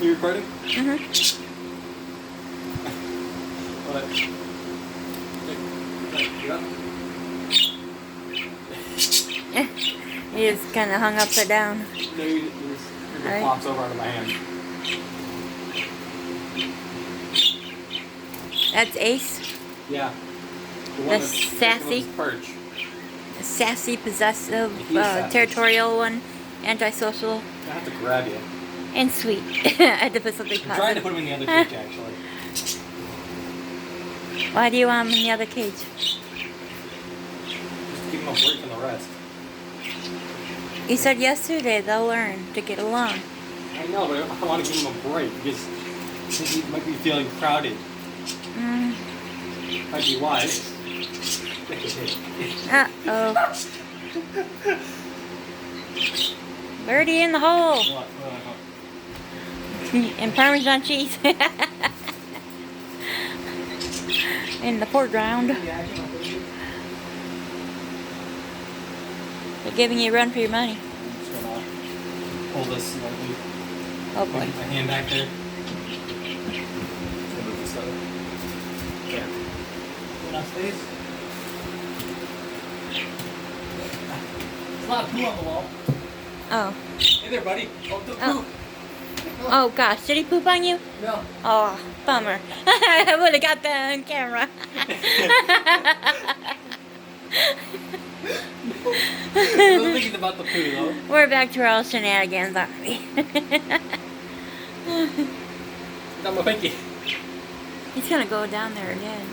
You recording? Mm-hmm. What? He just kind of hung upside down. No, you just Alright. flops over onto my hand. That's Ace, Yeah. The the that's sassy, perch. sassy, possessive, He's sassy. territorial one, antisocial, I have to grab you. and sweet. I had to put something I'm trying to positive. put him in the other cage, actually. Why do you want him in the other cage? Just to give him a break from the rest. You said yesterday they'll learn to get along. I know, but I want to give him a break because he might be feeling crowded. Might be why. Uh-oh. Birdie in the hole. What? And Parmesan cheese. In the foreground. They're giving you a run for your money. I'm just gonna hold this slightly. Oh boy. My hand back there. Just move this over. There. Enough space. There's a lot of poo on the wall. Oh. Hey there, buddy. Oh, the poo. Oh. Oh gosh, did he poop on you? No. Oh, bummer. I would have got that on camera. I was thinking about the poo, though. We're back to our old shenanigans, aren't we? Got my pinky. He's gonna go down there again.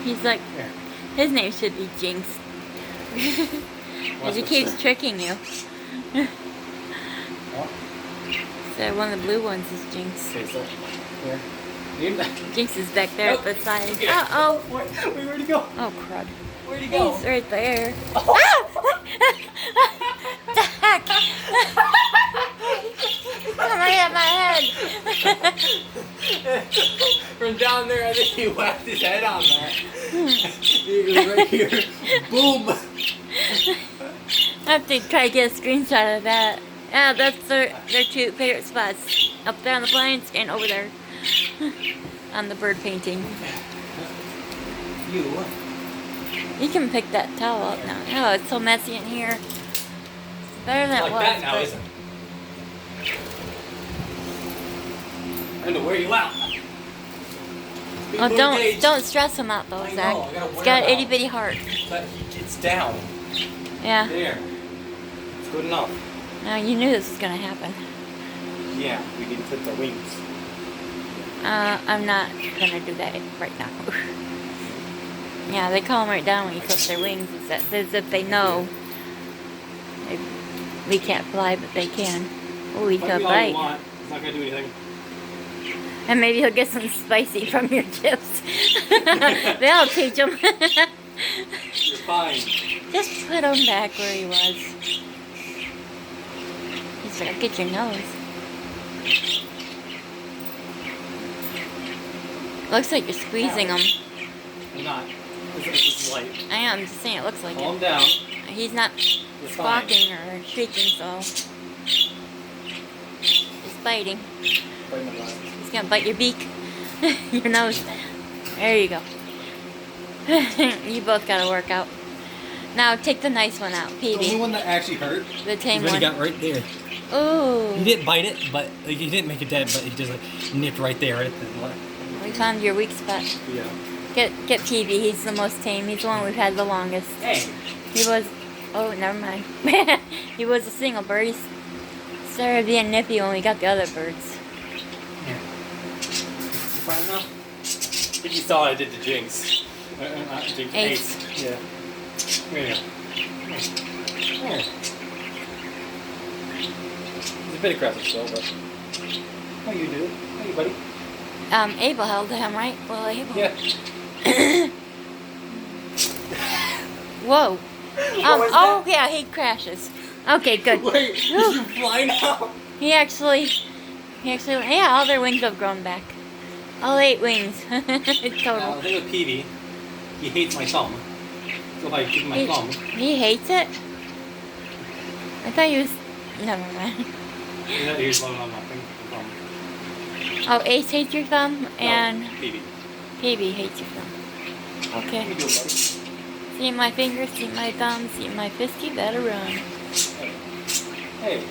He's like, Here. his name should be Jinx. Because he keeps tricking you. What? So one of the blue ones is Jinx. Okay, so here. Need that. Jinx is back there Oh, at the side. okay. Uh-oh. Where'd he go? Oh, crud. Where'd he go? He's right there. Oh. Zack! Come right at my head. From down there, I think he whacked his head on that. He was right here. Boom! I have to try to get a screenshot of that. Yeah, that's their two favorite spots. Up there on the plains and over there. On the bird painting. You. You can pick that towel up now. Oh, it's so messy in here. It's better than Like it was. that now, but- isn't it? I had to wear you out. Big Oh, blue gauge. don't stress him out though, I know, Zach. I gotta He's wear got it an itty out. bitty heart. But he gets down. Yeah. There. It's good enough. Now you knew this was gonna happen. Yeah, we didn't clip the wings. I'm not gonna do that right now. Yeah, they call them right down when you clip their wings. It's as if they know. We can't fly, but they can. Oh, he Might took be a all you bite. want. It's not gonna do anything. And maybe he'll get some spicy from your chips. They'll teach him. You're fine. Just put him back where he was. He's gonna get your nose. Looks like you're squeezing him. I'm not. This is light. I am, I'm just saying it looks like Calm it. down. He's not You're squawking or shrieking, so he's biting. Bite my glasses. He's gonna bite your beak, your nose. There you go. You both gotta work out. Now take the nice one out, The only Peavy. one that actually hurt The tame is when he one. got right there. Ooh. He didn't bite it, but like, he didn't make it dead, but he just like nipped right there. Right there. We found your weak spot. Yeah. Get Peavy. He's the most tame. He's the one we've had the longest. Hey. He was. Oh, never mind. He was a single bird. He started being nippy when we got the other birds. Yeah. You fine now? I think you saw what I did to Jinx. Not Jinx. Ace. Yeah. Here you go. Here. He's a bit aggressive still, but. How you do? How you, buddy? Abel held him, right? Well, Abel. Yeah. Whoa. was Oh, yeah, he crashes. Okay, good. Wait, did you fly now? He actually, yeah, all their wings have grown back. All 8 wings. Now, the Total. thing with Peavy, he hates my thumb. So if I give him my thumb, He hates it? I thought you was. Never mind. Yeah, here's one on my thing. Oh, Ace hates your thumb, and No, Phoebe. PB hates your thumb. What Okay. you doing, buddy? See my fingers, see my thumb, see my fist, you better run. Hey.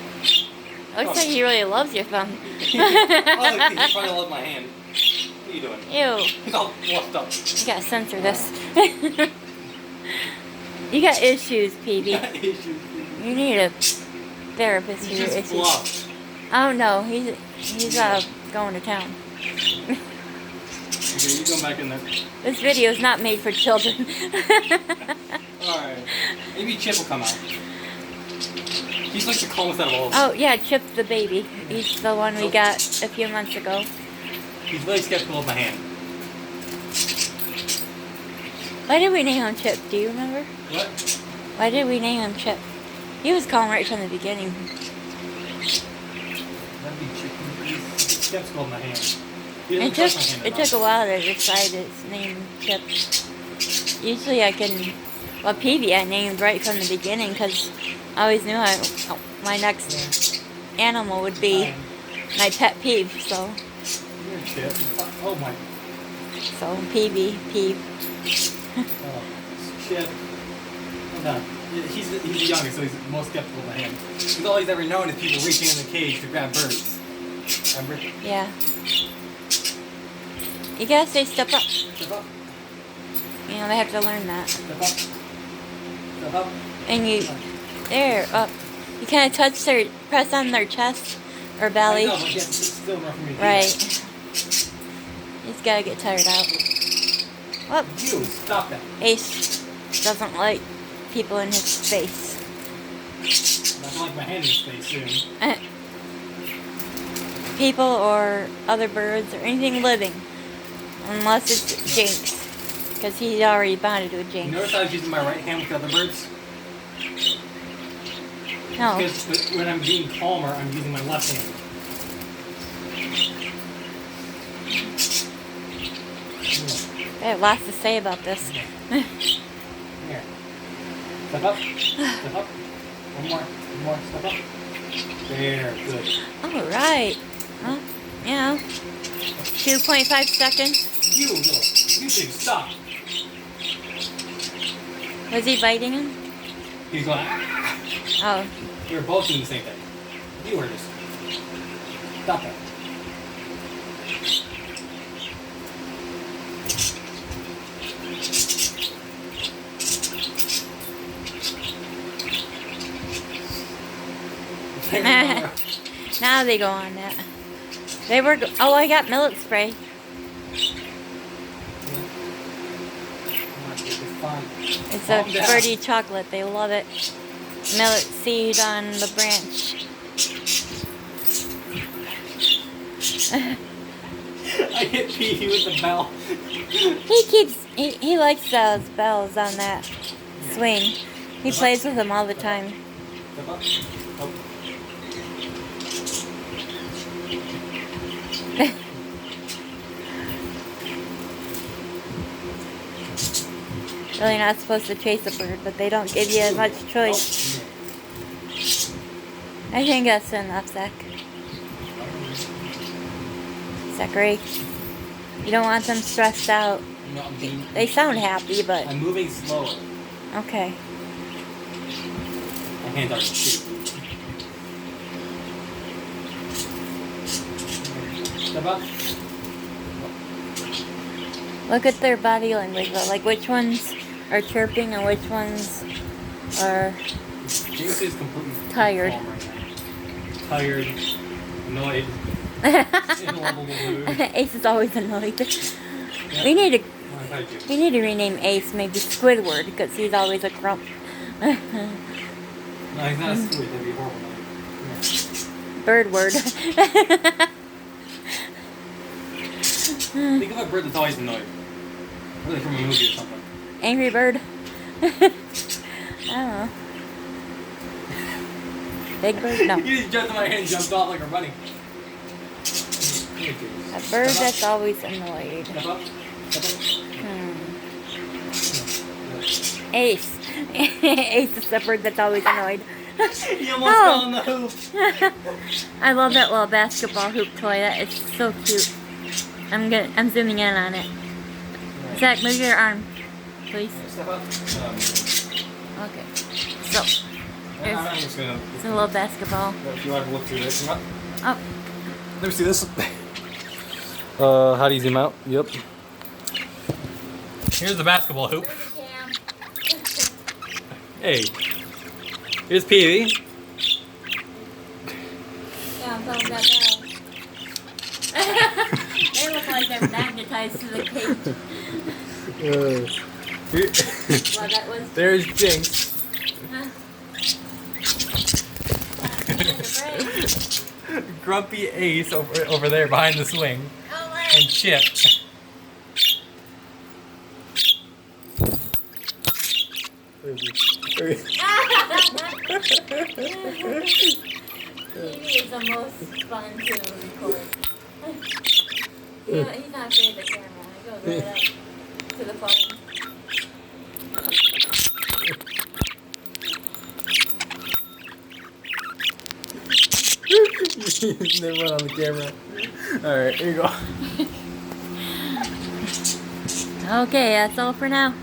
Looks like he really loves your thumb. Oh, he's trying to love my hand. What are you doing? Ew. He's all fluffed up. You gotta censor this. You got issues, PB. You need a therapist for He's your just issues. fluffed. Oh no, he's going to town. Okay, you go back in there. This video is not made for children. Alright. Maybe Chip will come out. He's like the calmest out of all of them. Oh yeah, Chip the baby. He's the one we got a few months ago. He's really skeptical of my hand. Why did we name him Chip? Do you remember? What? Why did we name him Chip? He was calm right from the beginning. That'd be Chip. He's skeptical of my hand. He It doesn't trust my hand took at all. a while to decide his name, Chip. Usually I can, well, PB I named right from the beginning because I always knew my next animal would be my pet peeve. So You're Chip. Oh my. so PB peeve. Oh, Chip. Hold on. He's the youngest, so he's the most skeptical of my hand. Because all he's ever known is people reaching in the cage to grab birds. Remember? Yeah. You gotta say step up. Step up. You know they have to learn that. Step up. Step up. And you, there, up. You kind of press on their chest or belly. I know, but yes, it's still enough for me to do Right. He's gotta get tired out. Whoop. that. You, stop that. Ace doesn't like people in his face. I don't like my hand in his face soon. People or other birds or anything living. Unless it's Jinx. Because he's already bonded with You Jinx. notice I was using my right hand with the other birds? No. Because when I'm being calmer, I'm using my left hand. They have lots to say about this. Here. Step up. Step up. One more. Step up. There. Good. Alright. Well, yeah. 2.5 seconds. You should stop. Was he biting him? He's going, ah! Oh. We were both doing the same thing. You were just. Stop that. Now they go on that. They were. Oh, I got millet spray. It's a birdie chocolate. They love it. Millet seed on the branch. I hit Pee with the bell. He likes those bells on that swing. He plays with them all the time. Step up. Oh. Really not supposed to chase a bird, but they don't give you much choice. I think that's enough, Zack. Zachary, you don't want them stressed out. No, I'm being, They sound happy, but I'm moving slower. okay. My hands are shoot. Step up. Look at their body language, though. Like which ones are chirping and which ones are Jinx is completely tired. calm right now. Tired, annoyed, in a lovable mood. Ace is always annoyed. Yeah. We need to Oh, I thought you. we need to rename Ace maybe Squidward because he's always a grump. No, he's not a squid. That'd be horrible. Birdward. Think of a bird that's always annoyed. Really from a movie or something. Angry Bird. I don't know. Big Bird? No. You just jumped in my hand and jumped off like a running. A bird that's always annoyed. Step up. Step up. Ace. Ace is the bird that's always annoyed. He almost fell in the hoop. I love that little basketball hoop toy. That is so cute. I'm zooming in on it. Zach, move your arm, please. Step up. Okay. So I'm just gonna. it's a little basketball. If you want to look through this, Oh. let me see this. How do you zoom out? Yep. Here's the basketball hoop. Hey. Here's Peavy. Yeah, I'm throwing that down. They look like they're magnetized to the cage. Well, that was. There's Jinx. Huh? Grumpy Ace over there behind the swing. Oh, And Chip. Phoebe is the most fun to record. You know, he's not afraid of the camera. He goes right up to the phone. Never went on the camera. Alright, here you go. Okay, that's all for now.